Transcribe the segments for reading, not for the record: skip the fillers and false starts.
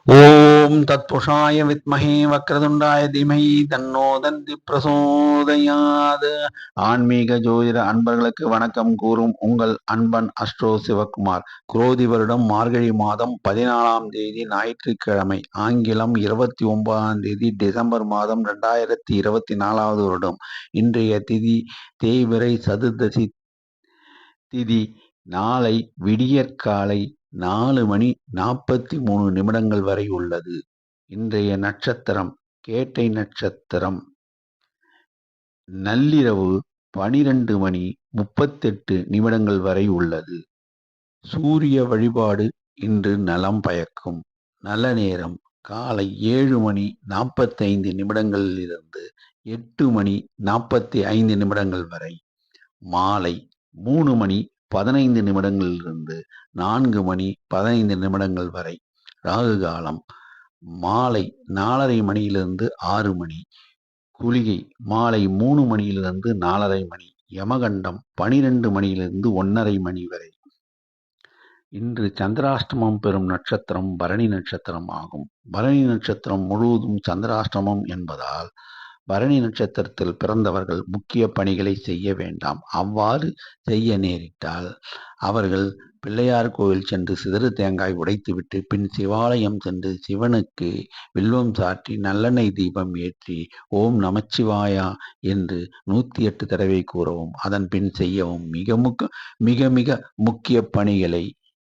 ஓம் தத்புருஷாய வித்மஹே வக்ரதுண்டாய தீமஹி தன்னோ தந்தி பிரசோதயாத். ஆன்மீக ஜோதிட அன்பர்களுக்கு வணக்கம் கூறும் உங்கள் அன்பன் அஸ்ட்ரோ சிவகுமார். குரோதி வருடம் மார்கழி மாதம் 14ஆம் தேதி ஞாயிற்றுக்கிழமை, ஆங்கிலம் 29ஆம் தேதி டிசம்பர் மாதம் 2024வது வருடம். இன்றைய திதி தேய்பிறை சதுர்தசி திதி. நாளை விடியற்காலை 4:43 வரை உள்ளது. இன்றைய நட்சத்திரம் கேட்டை நட்சத்திரம். நள்ளிரவு 12:38 வரை உள்ளது. சூரிய வழிபாடு இன்று நலம் பயக்கும். நல்ல நேரம் காலை 7:45 8:45 வரை. மாலை 3:15 4:15 வரை. ராகு காலம் மாலை 4:30 6 மணி. குளிகை மாலை 3 4:30. யமகண்டம் 12 1:30 வரை. இன்று சந்திராஷ்டமம் பெறும் நட்சத்திரம் பரணி நட்சத்திரம் ஆகும். பரணி நட்சத்திரம் முழுவதும் சந்திராஷ்டமம் என்பதால் பரணி நட்சத்திரத்தில் பிறந்தவர்கள் முக்கிய பணிகளை செய்ய வேண்டாம். அவ்வாறு செய்ய நேரிட்டால் அவர்கள் பிள்ளையார் கோவில் சென்று சிதறு தேங்காய் உடைத்துவிட்டு பின் சிவாலயம் சென்று சிவனுக்கு வில்வம் சாற்றி நல்லெண்ணெய் தீபம் ஏற்றி ஓம் நமச்சிவாயா என்று 108 தடவை கூறவும். அதன் பின் செய்யவும். மிக மிக முக்கிய பணிகளை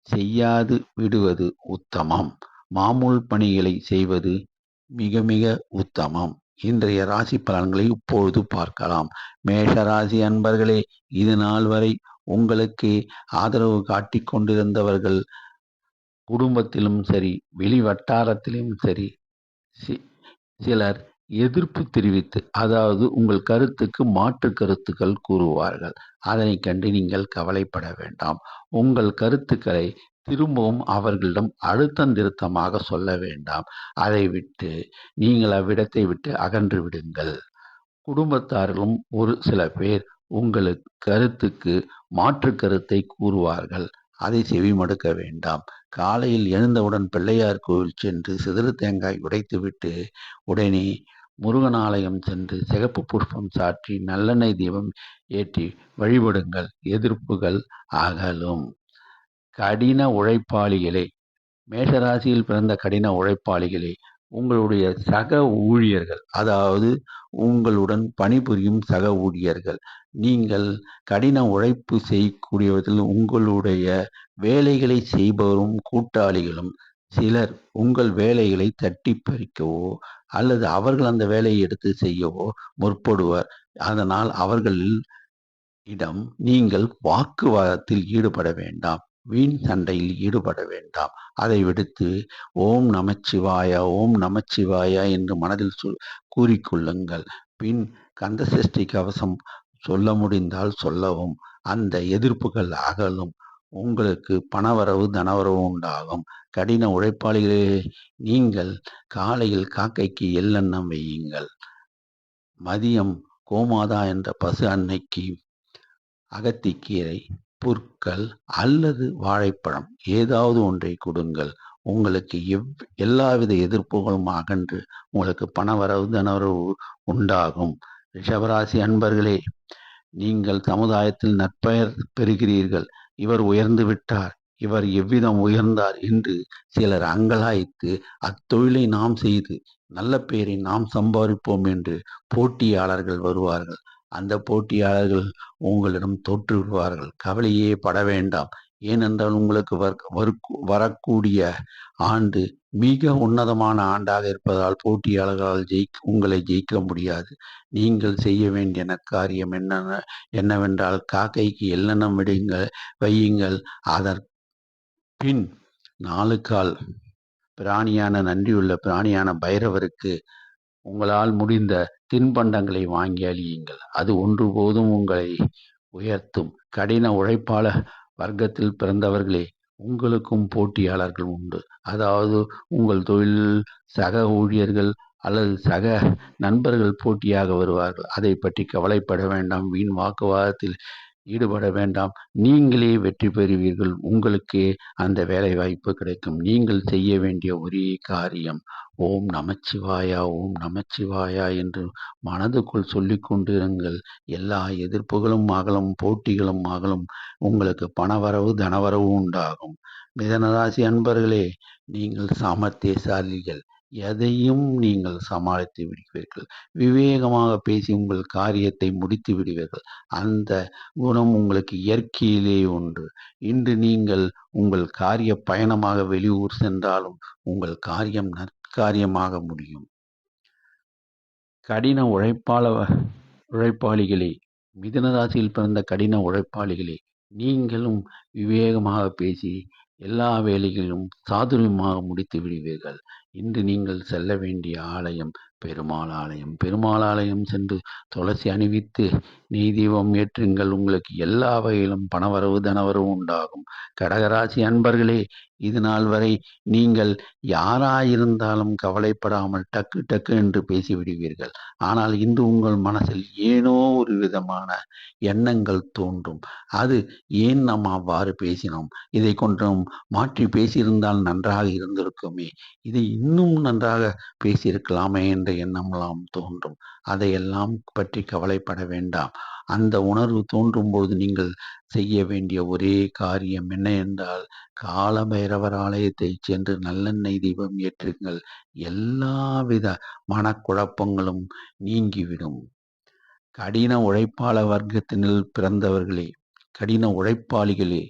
செய்யாது விடுவது உத்தமம். மாமூல் பணிகளை செய்வது மிக மிக உத்தமம். இன்றைய ராசி பலன்களை இப்பொழுது பார்க்கலாம். மேஷ ராசி அன்பர்களே, இது நாள் வரை உங்களுக்கு ஆதரவு காட்டிக் கொண்டிருந்தவர்கள் குடும்பத்திலும் சரி வெளி வட்டாரத்திலும் சரி சிலர் எதிர்ப்பு தெரிவித்து, அதாவது உங்கள் கருத்துக்கு மாற்று கருத்துக்கள் கூறுவார்கள். அதனை கண்டு நீங்கள் கவலைப்பட வேண்டாம். உங்கள் கருத்துக்களை திரும்பவும் அவர்களிடம் அழுத்தம் திருத்தமாக சொல்ல வேண்டாம். அதை விட்டு நீங்கள் அவ்விடத்தை விட்டு அகன்று விடுங்கள். குடும்பத்தார்களும் ஒரு சில பேர் உங்களுக்கு கருத்துக்கு மாற்று கருத்தை கூறுவார்கள். அதை செவிமடுக்க வேண்டாம். காலையில் எழுந்தவுடன் பிள்ளையார் கோவில் சென்று சிதறு தேங்காய் உடைத்துவிட்டு உடனே முருகன் ஆலயம் சென்று சிகப்பு புஷ்பம் சாற்றி நல்லெண்ணெய் தீபம் ஏற்றி வழிபடுங்கள். எதிர்ப்புகள் அகலும். கடின உழைப்பாளிகளே, மேஷராசியில் பிறந்த கடின உழைப்பாளிகளே, உங்களுடைய சக ஊழியர்கள், அதாவது உங்களுடன் பணிபுரியும் சக ஊழியர்கள், நீங்கள் கடின உழைப்பு செய்யக்கூடியவர்கள், உங்களுடைய வேலைகளை செய்பவரும் கூட்டாளிகளும் சிலர் உங்கள் வேலைகளை தட்டி பறிக்கவோ அல்லது அவர்கள் அந்த வேலையை எடுத்து செய்யவோ முற்படுவர். அதனால் அவர்களிடம் நீங்கள் வாக்குவாதத்தில் ஈடுபட வேண்டாம். வீண் சண்டையில் ஈடுபட வேண்டாம். அதை விடுத்து ஓம் நமச்சிவாயா ஓம் நமச்சிவாயா என்று மனதில் கூறிக்கொள்ளுங்கள். பின் கந்தசஷ்டி கவசம் சொல்ல முடிந்தால் சொல்லவும். அந்த எதிர்ப்புகள் அகலும். உங்களுக்கு பணவரவு தனவரவு உண்டாகும். கடின உழைப்பாளிகளே, நீங்கள் காலையில் காக்கைக்கு எள்ளெண்ணம் வையுங்கள். மதியம் கோமாதா என்ற பசு அன்னைக்கு அகத்திக்கீரை, புற்கள் அல்லது வாழைப்பழம் ஏதாவது ஒன்றை கொடுங்கள். உங்களுக்கு எல்லாவித எதிர்ப்புகளும் அகன்று உங்களுக்கு பணவரவு தனவரவு உண்டாகும். ரிஷபராசி அன்பர்களே, நீங்கள் சமுதாயத்தில் நற்பெயர் பெறுகிறீர்கள். இவர் உயர்ந்து விட்டார், இவர் எவ்விதம் உயர்ந்தார் என்று சிலர் அங்கலாய்த்து அத்தொழிலை நாம் செய்து நல்ல பெயரை நாம் சம்பாதிப்போம் என்று போட்டியாளர்கள் வருவார்கள். அந்த போட்டியாளர்கள் உங்களிடம் தோற்று விடுவார்கள். கவலையே பட வேண்டாம். ஏனென்றால் உங்களுக்கு வரக்கூடிய ஆண்டு மிக உன்னதமான ஆண்டாக இருப்பதால் போட்டியாளர்களால் உங்களை ஜெயிக்க முடியாது. நீங்கள் செய்ய வேண்டிய காரியம் என்னவென்றால் காக்கைக்கு எள்ளெண்ணம் வையுங்கள். அதற்பின் 4 கால் பிராணியான நன்றியுள்ள பிராணியான பைரவருக்கு உங்களால் முடிந்த தின்பண்டங்களை வாங்கி அளியுங்கள். அது ஒன்று போதும் உங்களை உயர்த்தும். கடின உழைப்பாளர் வர்க்கத்தில் பிறந்தவர்களே, உங்களுக்கும் போட்டியாளர்கள் உண்டு. அதாவது உங்கள் தொழில் சக ஊழியர்கள் அல்லது சக நண்பர்கள் போட்டியாக வருவார்கள். அதை பற்றி கவலைப்பட வேண்டாம். வீண் வாக்குவாதத்தில் ஈடுபட வேண்டாம். நீங்களே வெற்றி பெறுவீர்கள். உங்களுக்கே அந்த வேலைவாய்ப்பு கிடைக்கும். நீங்கள் செய்ய வேண்டிய ஒரே காரியம், ஓம் நமச்சிவாயா, ஓம் நமச்சிவாயா என்று மனதுக்குள் சொல்லிக் கொண்டிருங்கள். எல்லா எதிர்ப்புகளும் அகலும், போட்டிகளும் அகலும். உங்களுக்கு பணவரவு, தனவரவு உண்டாகும். மிதனராசி அன்பர்களே, நீங்கள் சாமர்த்தியசாலிகள். எதையும் நீங்கள் சமாளித்து விடுவீர்கள். விவேகமாக பேசி உங்கள் காரியத்தை முடித்து விடுவீர்கள். அந்த குணம் உங்களுக்கு இயற்கையிலே உண்டு. இன்று நீங்கள் உங்கள் காரிய பயணமாக வெளியூர் சென்றாலும் உங்கள் காரியம் நற்காரியமாக முடியும். கடின உழைப்பாளிகளே, மிதுன ராசியில் பிறந்த கடின உழைப்பாளிகளே, நீங்களும் விவேகமாக பேசி எல்லா வேலைகளிலும் சாதுரியமாக முடித்து விடுவீர்கள். இன்று நீங்கள் செல்ல வேண்டிய ஆலயம் பெருமாள் ஆலயம். பெருமாள் ஆலயம் சென்று துளசி அணிவித்து நெய் தீபம் ஏற்றுங்கள். உங்களுக்கு எல்லா வகையிலும் பணவரவு, தனவரவு உண்டாகும். கடகராசி அன்பர்களே, இது நாள் வரை நீங்கள் யாராயிருந்தாலும் கவலைப்படாமல் டக்கு டக்கு என்று பேசிவிடுவீர்கள். ஆனால் இன்று உங்கள் மனசில் ஏனோ ஒரு விதமான எண்ணங்கள் தோன்றும். அது ஏன் நாம் அவ்வாறு பேசினோம், இதை கொஞ்சம் மாற்றி பேசியிருந்தால் நன்றாக இருந்திருக்குமே, இதை இன்னும் நன்றாக பேசியிருக்கலாமே என்ற எண்ணமெல்லாம் தோன்றும். அதையெல்லாம் பற்றி கவலைப்பட வேண்டாம். அந்த உணர்வு தோன்றும் பொழுது நீங்கள் செய்ய வேண்டிய ஒரே காரியம் என்ன என்றால், காலபைரவர் ஆலயத்தை சென்று நல்லெண்ணெய் தீபம் ஏற்றுங்கள். எல்லாவித மனக்குழப்பங்களும் நீங்கிவிடும். கடின உழைப்பாள வர்க்கத்தினில் பிறந்தவர்களே, கடின உழைப்பாளிகளே,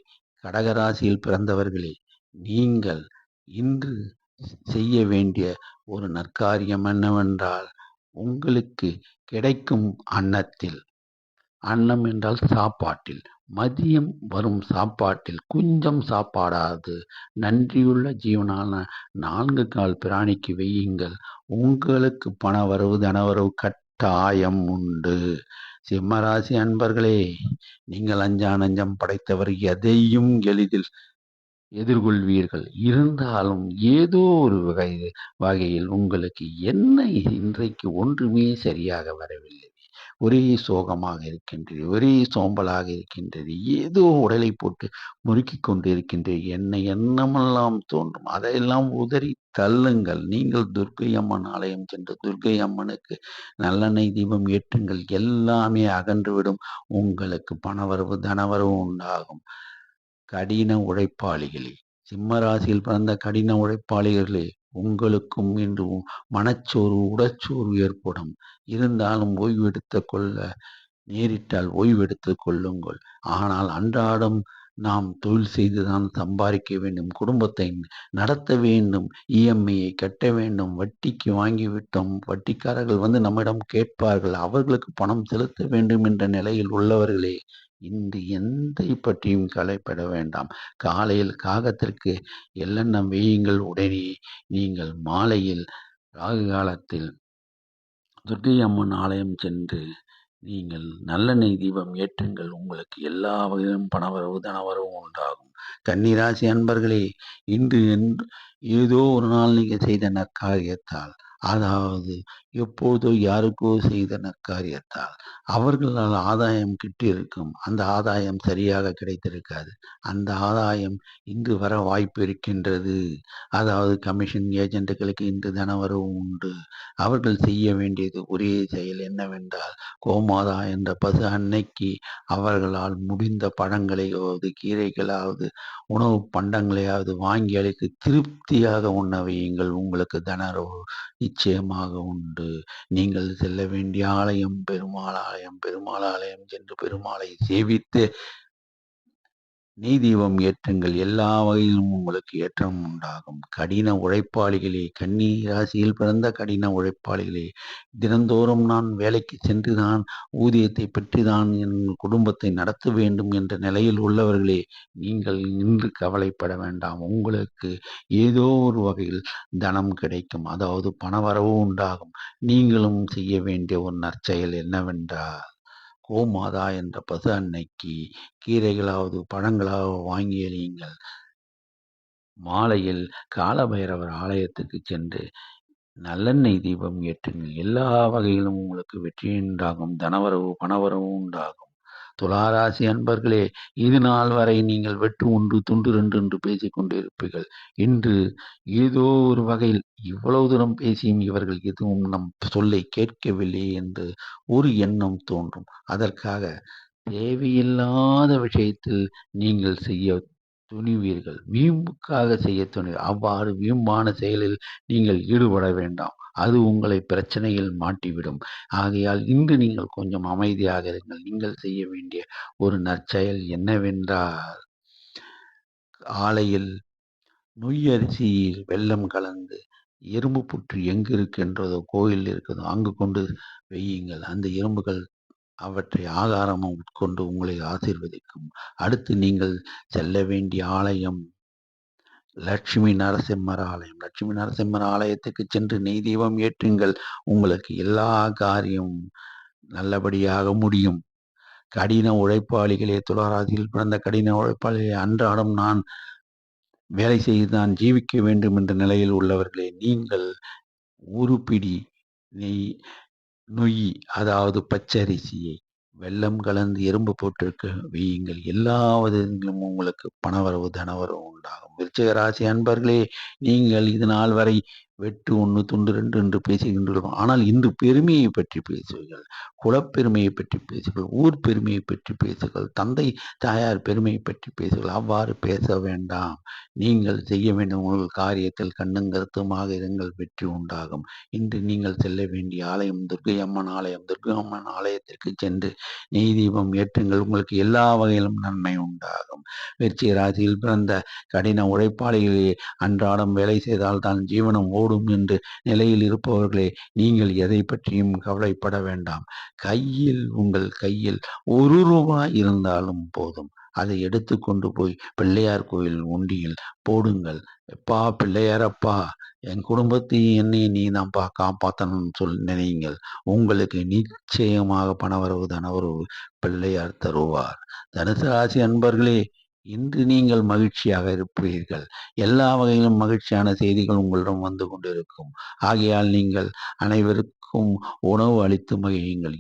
கடகராசியில் பிறந்தவர்களே, நீங்கள் இன்று செய்ய வேண்டிய ஒரு நற்காரியம் என்னவென்றால், உங்களுக்கு கிடைக்கும் அன்னத்தில், அன்னம் என்றால் சாப்பாட்டில், மதியம் வரும் சாப்பாட்டில் கொஞ்சம் சாப்பாடாது நன்றியுள்ள ஜீவனான 4 கால் பிராணிக்கு வையுங்கள். உங்களுக்கு பணவரவு, தனவரவு கட்டாயம் உண்டு. சிம்மராசி அன்பர்களே, நீங்கள் அஞ்சா நஞ்சம் படைத்தவர். எதையும் எளிதில் எதிர்கொள்வீர்கள். இருந்தாலும் ஏதோ ஒரு வகையில் உங்களுக்கு என்ன இன்றைக்கு ஒன்றுமே சரியாக வரவில்லை. ஒரே சோகமாக இருக்கின்றது, ஒரே சோம்பலாக இருக்கின்றது. ஏதோ உடலை போட்டு முறுக்கிக் கொண்டு இருக்கின்றது. என்ன எண்ணமெல்லாம் தோன்றும். அதையெல்லாம் உதறி தள்ளுங்கள். நீங்கள் துர்க்கை அம்மன் ஆலயம் சென்று துர்க்கை அம்மனுக்கு நல்லெண்ணெய் தீபம் ஏற்றுங்கள். எல்லாமே அகன்றுவிடும். உங்களுக்கு பணவரவு, தனவரவு உண்டாகும். கடின உழைப்பாளிகளே, சிம்ம ராசியில் பிறந்த கடின உழைப்பாளிகளே, உங்களுக்கும் இன்று மனச்சோர்வு, உடற்சோர்வு ஏற்படும். இருந்தாலும் ஓய்வெடுத்துக் கொள்ள நேரிட்டால் ஓய்வெடுத்துக் கொள்ளுங்கள். ஆனால் அன்றாடம் நாம் தொழில் செய்துதான் சம்பாதிக்க வேண்டும், குடும்பத்தை நடத்த வேண்டும், இஎம்ஐயை கட்ட வேண்டும். வட்டிக்கு வாங்கிவிட்டோம், வட்டிக்காரர்கள் நம்மிடம் கேட்பார்கள், அவர்களுக்கு பணம் செலுத்த வேண்டும் என்ற நிலையில் உள்ளவர்களே, இன்று எதை பற்றியும் கவலைப்பட வேண்டாம். காலையில் காகத்திற்கு எள்ளெண்ணம் வையுங்கள். உடனே நீங்கள் மாலையில் ராகு காலத்தில் துர்க்கை அம்மன் ஆலயம் சென்று நீங்கள் நல்லெண்ணெய் தீபம் ஏற்றுங்கள். உங்களுக்கு எல்லா வகையிலும் பணவரவு, தனவரவு உண்டாகும். கன்னிராசி அன்பர்களே, இன்று ஏதோ ஒரு நாள் நீங்கள் செய்த நற்காரியத்தால், அதாவது எப்போதோ யாருக்கோ செய்த நற்காரியத்தால் அவர்களால் ஆதாயம் கிட்டியிருக்கும். அந்த ஆதாயம் சரியாக கிடைத்திருக்காது. அந்த ஆதாயம் இன்று வர வாய்ப்பு இருக்கின்றது. அதாவது கமிஷன் ஏஜென்ட்டுகளுக்கு இன்று தனவரவு உண்டு. அவர்கள் செய்ய வேண்டியது ஒரே செயல் என்னவென்றால், கோமாதா என்ற பசு அன்னைக்கு அவர்களால் முடிந்த பழங்களையாவது, கீரைகளாவது, உணவு பண்டங்களையாவது வாங்கி அளித்து திருப்தியாக உண்ண வையுங்கள். உங்களுக்கு தனவரவு நிச்சயமாக உண்டு. நீங்கள் செல்ல வேண்டிய ஆலயம் பெருமாள் ஆலயம். பெருமாள் ஆலயம் சென்று பெருமாளை சேவித்து நெய் தீபம் ஏற்றுங்கள். எல்லா வகையிலும் உங்களுக்கு ஏற்றம் உண்டாகும். கடின உழைப்பாளிகளே, கன்னி ராசியில் பிறந்த கடின உழைப்பாளிகளே, தினந்தோறும் நான் வேலைக்கு சென்றுதான் ஊதியத்தை பெற்றுதான் என் குடும்பத்தை நடத்த வேண்டும் என்ற நிலையில் உள்ளவர்களே, நீங்கள் இன்று கவலைப்பட வேண்டாம். உங்களுக்கு ஏதோ ஒரு வகையில் தனம் கிடைக்கும், அதாவது பணவரவு உண்டாகும். நீங்களும் செய்ய வேண்டிய ஒரு நற்செயல் என்னவென்றால், கோமாதா என்ற பசு அன்னைக்கு கீரைகளாவது, பழங்களாவது வாங்கி எறியுங்கள். மாலையில் காலபைரவர் ஆலயத்துக்கு சென்று நல்லெண்ணெய் தீபம் ஏற்றுங்கள். எல்லா வகையிலும் உங்களுக்கு வெற்றி உண்டாகும். தனவரவு, பணவரவு உண்டாகும். துளாராசி அன்பர்களே, இது நாள் வரை நீங்கள் வெட்டு 1 துண்டு 2 என்று பேசிக் கொண்டிருப்பீர்கள். இன்று ஏதோ ஒரு வகையில் இவ்வளவு தூரம் பேசியும் இவர்கள் எதுவும் நம் சொல்லை கேட்கவில்லையே என்று ஒரு எண்ணம் தோன்றும். அதற்காக தேவையில்லாத விஷயத்தில் நீங்கள் செய்ய துணிவீர்கள். வீம்புக்காக செய்ய அவ்வாறு வீம்பான செயலில் நீங்கள் ஈடுபட வேண்டாம். அது உங்களை பிரச்சனையில் மாட்டிவிடும். ஆகையால் இன்று நீங்கள் கொஞ்சம் அமைதியாக இருங்கள். நீங்கள் செய்ய வேண்டிய ஒரு நற்செயல் என்னவென்றால், ஆலையில் நொய் அரிசியில் வெல்லம் கலந்து எறும்பு புற்று எங்கு இருக்கின்றதோ, கோயில் இருக்குதோ அங்கு கொண்டு வையுங்கள். அந்த எறும்புகள் அவற்றை ஆகாரமாக உட்கொண்டு உங்களை ஆசீர்வதிக்கும். அடுத்து நீங்கள் செல்ல வேண்டிய ஆலயம் லட்சுமி நரசிம்மர் ஆலயம். லட்சுமி நரசிம்மர் ஆலயத்துக்கு சென்று நெய் தீபம் ஏற்றுங்கள். உங்களுக்கு எல்லா காரியமும் நல்லபடியாக முடியும். கடின உழைப்பாளிகளே, துளாராசியில் பிறந்த கடின உழைப்பாளிகளே, அன்றாடம் நான் வேலை செய்து தான் ஜீவிக்க வேண்டும் என்ற நிலையில் உள்ளவர்களே, நீங்கள் ஒரு பிடி நெய் நொய், அதாவது பச்சரிசியை வெல்லம் கலந்து எறும்பு போட்டிருக்க வையுங்கள். எல்லா விதத்திலும் உங்களுக்கு பணவரவு தனவரவு உண்டாகும். விருச்சிக ராசி அன்பர்களே, நீங்கள் இது நாள் வரை வெட்டு 1 துண்டு 2 என்று பேசுகின்றீர்கள். ஆனால் இன்று பெருமையை பற்றி பேசுவீர்கள், குலப்பெருமையை பற்றி பேசுங்கள், ஊர் பெருமையை பற்றி பேசுங்கள், தந்தை தாயார் பெருமையை பற்றி பேசுங்கள். அவ்வாறு பேச வேண்டாம். நீங்கள் செய்ய வேண்டும் உங்கள் காரியத்தில் கண்ணும் கருத்துமாக இருங்கள், வெற்றி உண்டாகும். இன்று நீங்கள் செல்ல வேண்டிய ஆலயம் துர்க்கை அம்மன் ஆலயம். துர்க்கை அம்மன் ஆலயத்திற்கு சென்று நெய் தீபம் ஏற்றுங்கள். உங்களுக்கு எல்லா வகையிலும் நன்மை உண்டாகும். விருச்சிக ராசியில் பிறந்த கடின உழைப்பாளிகளே, அன்றாடம் வேலை செய்தால் தான் ஜீவனம் ஓடும் என்று நிலையில் இருப்பவர்களே, நீங்கள் எதை பற்றியும் கவலைப்பட வேண்டாம். உங்கள் கையில் 1 ரூபாய் இருந்தாலும் போதும். அதை எடுத்துக்கொண்டு போய் பிள்ளையார் கோயில் உண்டியில் போடுங்கள். எப்பா பிள்ளையாரப்பா, என் குடும்பத்தையும் என்னையும் நீ தான்ப்பா காப்பாற்றணும்னு நினையுங்கள். உங்களுக்கு நிச்சயமாக பணவரவு தனவரவு பிள்ளையார் தருவார். தனுசு ராசி அன்பர்களே, இன்று நீங்கள் மகிழ்ச்சியாக இருப்பீர்கள். எல்லா வகையிலும் மகிழ்ச்சியான செய்திகள் உங்களிடம் வந்து கொண்டிருக்கும். ஆகையால் நீங்கள் அனைவருக்கும் உணவு அளித்து மகிழுங்கள்.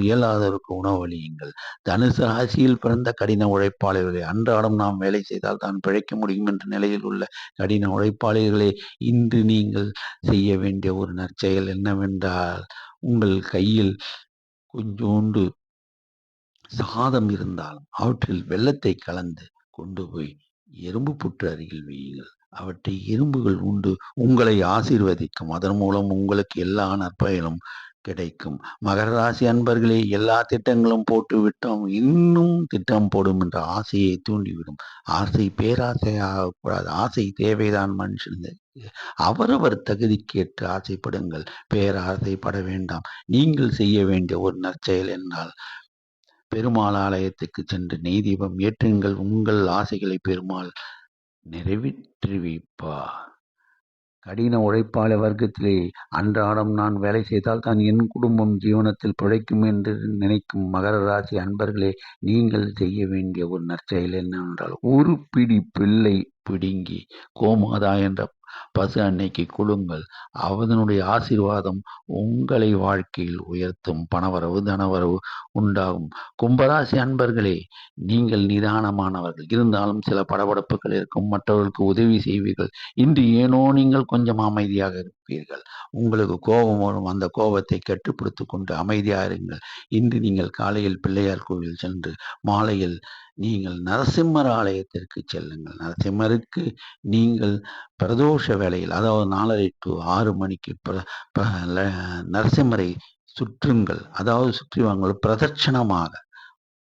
இயலாதோருக்கு உணவு அளியுங்கள். தனுசு ராசியில் பிறந்த கடின உழைப்பாளிகளே, அன்றாடம் நாம் வேலை செய்தால் தான் பிழைக்க முடியும் என்ற நிலையில் உள்ள கடின உழைப்பாளிகளே, இன்று நீங்கள் செய்ய வேண்டிய ஒரு நற்செயல் என்னவென்றால், உங்கள் கையில் கொஞ்சோண்டு சாதம் இருந்தாலும் அவற்றில் வெல்லத்தை கலந்து கொண்டு போய் எறும்பு புற்று அருகில் வையுங்கள். அவற்றை எறும்புகள் உண்டு உங்களை ஆசீர்வதிக்கும். அதன் மூலம் உங்களுக்கு எல்லா நற்பயனும் கிடைக்கும். மகர ராசி அன்பர்களே, எல்லா திட்டங்களும் போட்டு விட்டோம், இன்னும் திட்டம் போடும் என்ற ஆசையை தூண்டிவிடும். ஆசை பேராசையாகக்கூடாது. ஆசை தேவைதான் மனுஷனுக்கு. அவரவர் தகுதிக்கேற்று ஆசைப்படுங்கள், பேராசைப்பட வேண்டாம். நீங்கள் செய்ய வேண்டிய ஒரு நற்செயல் என்றால், பெருமாள் ஆலயத்துக்கு சென்று நெய் தீபம் ஏற்றுங்கள். உங்கள் ஆசைகளை பெருமாள் நிறைவேற்றி வைப்பார். கடின உழைப்பாளி வர்க்கத்திலே, அன்றாடம் நான் வேலை செய்தால் தான் என் குடும்பம் ஜீவனத்தில் பிழைக்கும் என்று நினைக்கும் மகர ராசி அன்பர்களே, நீங்கள் செய்ய வேண்டிய ஒரு நற்செயல் என்னவென்றால், ஒரு பிடி பிள்ளை பிடுங்கி கோமாதா என்ற பசு அன்னைக்கு கொடுங்கள். அவனுடைய ஆசீர்வாதம் உங்களை வாழ்க்கையில் உயர்த்தும். பணவரவு தனவரவு உண்டாகும். கும்பராசி அன்பர்களே, நீங்கள் நிதானமானவர்கள், இருந்தாலும் சில படபடப்புகள் இருக்கும். மற்றவர்களுக்கு உதவி செய்வீர்கள். இன்று ஏனோ நீங்கள் கொஞ்சம் அமைதியாக இருப்பீர்கள். உங்களுக்கு கோபம் வரும். அந்த கோபத்தை கட்டுப்படுத்திக் கொண்டு அமைதியாக இருங்கள். இன்று நீங்கள் காலையில் பிள்ளையார் கோவில் சென்று மாலையில் நீங்கள் நரசிம்மர் ஆலயத்திற்கு செல்லுங்கள். நரசிம்மருக்கு நீங்கள் பிரதோஷ வேளையில், அதாவது 4:30 to 6 மணிக்கு நரசிம்மரை சுற்றுங்கள். அதாவது சுற்றி வாங்கள், பிரதட்சணமாக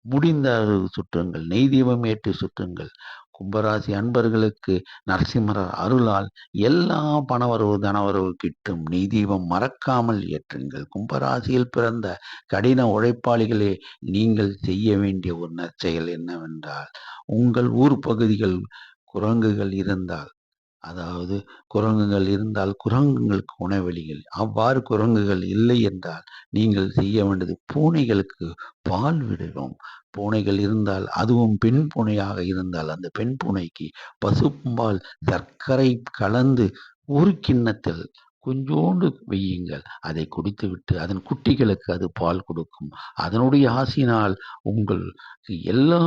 முடிந்த அளவு சுற்றுங்கள். நெய் தீபம் ஏற்றி சுற்றுங்கள். கும்பராசி அன்பர்களுக்கு நரசிம்மர் அருளால் எல்லா பணவரவு தனவரவு கிட்டும். நெய் தீபம் மறக்காமல் ஏற்றுங்கள். கும்பராசியில் பிறந்த கடின உழைப்பாளிகளே, நீங்கள் செய்ய வேண்டிய ஒரு நற்செயல் என்னவென்றால், உங்கள் ஊர் பகுதிகள் குரங்குகள் இருந்தால், அதாவது குரங்குகள் இருந்தால் குரங்குகளுக்கு உணவளிகள். அவ்வாறு குரங்குகள் இல்லை என்றால் நீங்கள் செய்ய வேண்டியது, பூனைகளுக்கு பால் விடவும். பூனைகள் இருந்தால், அதுவும் பெண் பூனையாக இருந்தால், அந்த பெண் பூனைக்கு பசும்பால் சர்க்கரை கலந்து ஒரு கிண்ணத்தில் கொஞ்சோண்டு வையுங்கள். அதை குடித்துவிட்டு அதன் குட்டிகளுக்கு அது பால் கொடுக்கும். அதனுடைய ஆசியினால் உங்களுக்கு எல்லா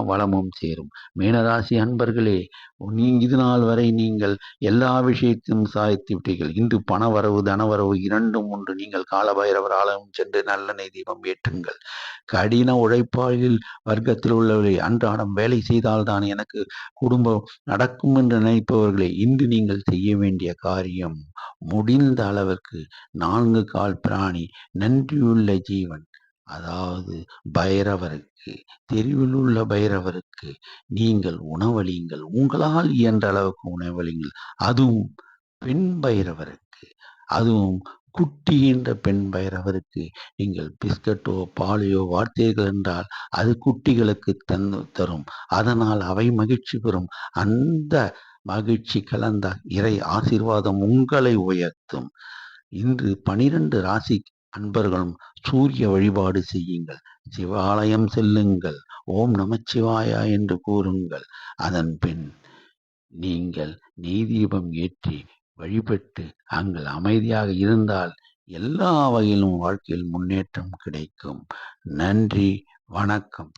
வளமும் சேரும். மீனராசி அன்பர்களே, இதுநாள் வரை நீங்கள் எல்லா விஷயத்தையும் சாதித்து விட்டீர்கள். இன்று பணவரவு, தனவரவு இரண்டும் உண்டு. நீங்கள் காலபைரவர் ஆலயம் சென்று நல்லெண்ணெய் தீபம் ஏற்றுங்கள். கடின உழைப்பாளிகள் வர்க்கத்தில் உள்ளவர்களே, அன்றாடம் வேலை செய்தால்தான் எனக்கு குடும்பம் நடக்கும் என்று நினைப்பவர்களே, இன்று நீங்கள் செய்ய வேண்டிய காரியம், முடிந்த அளவிற்கு 4 கால் பிராணி, நன்றியுள்ள ஜீவன், அதாவது பைரவருக்கு, தெருவில் உள்ள பைரவருக்கு நீங்கள் உணவளியுங்கள். உங்களால் இயன்ற அளவுக்கு உணவளியுங்கள். அதுவும் பெண் பைரவருக்கு, அதுவும் குட்டிகின்ற பெண் பைரவருக்கு நீங்கள் பிஸ்கட்டோ பாலையோ வார்த்தீர்கள் என்றால் அது குட்டிகளுக்கு தரும். அதனால் அவை மகிழ்ச்சி பெறும். அந்த மகிழ்ச்சி கலந்த இறை ஆசீர்வாதம் உங்களை உயர்த்தும். இன்று 12 ராசி அன்பர்களும் சூரிய வழிபாடு செய்யுங்கள். சிவாலயம் செல்லுங்கள். ஓம் நமச்சிவாயா என்று கூறுங்கள். அதன் பின் நீங்கள் நெய் தீபம் ஏற்றி வழிபட்டு அங்கு அமைதியாக இருந்தால் எல்லா வகையிலும் வாழ்க்கையில் முன்னேற்றம் கிடைக்கும். நன்றி, வணக்கம்.